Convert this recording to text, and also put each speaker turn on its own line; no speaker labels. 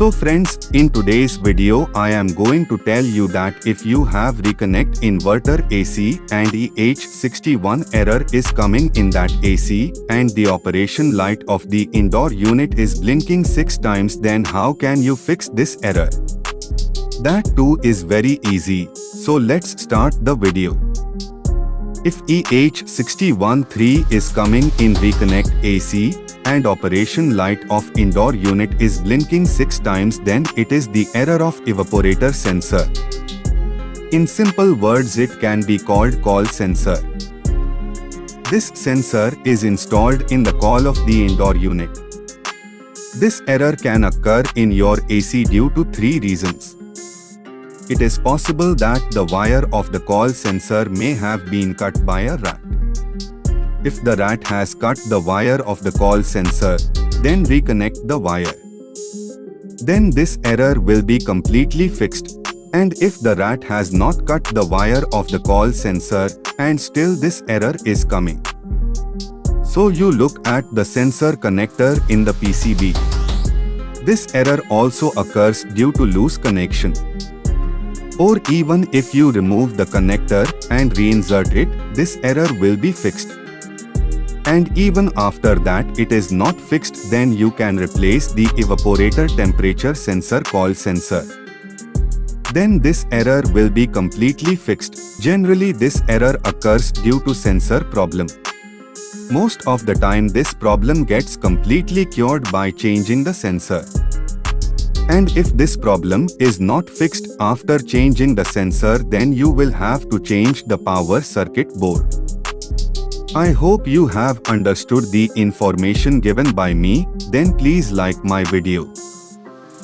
So friends, in today's video I am going to tell you that if you have Reconnect Inverter AC and EH61 error is coming in that AC and the operation light of the indoor unit is blinking 6 times, then how can you fix this error? That too is very easy. So let's start the video. If EH61 is coming in Reconnect AC and operation light of indoor unit is blinking 6 times, then it is the error of evaporator sensor. In simple words, it can be called coil sensor. This sensor is installed in the coil of the indoor unit. This error can occur in your AC due to 3 reasons. It is possible that the wire of the coil sensor may have been cut by a rat. If the rat has cut the wire of the coil sensor, then reconnect the wire. Then this error will be completely fixed. And if the rat has not cut the wire of the coil sensor and still this error is coming, so you look at the sensor connector in the PCB. This error also occurs due to loose connection. Or even if you remove the connector and reinsert it, this error will be fixed. And even after that it is not fixed, then you can replace the evaporator temperature sensor coil sensor. Then this error will be completely fixed. Generally this error occurs due to sensor problem. Most of the time this problem gets completely cured by changing the sensor. And if this problem is not fixed after changing the sensor, then you will have to change the power circuit board. I hope you have understood the information given by me. Then please like my video.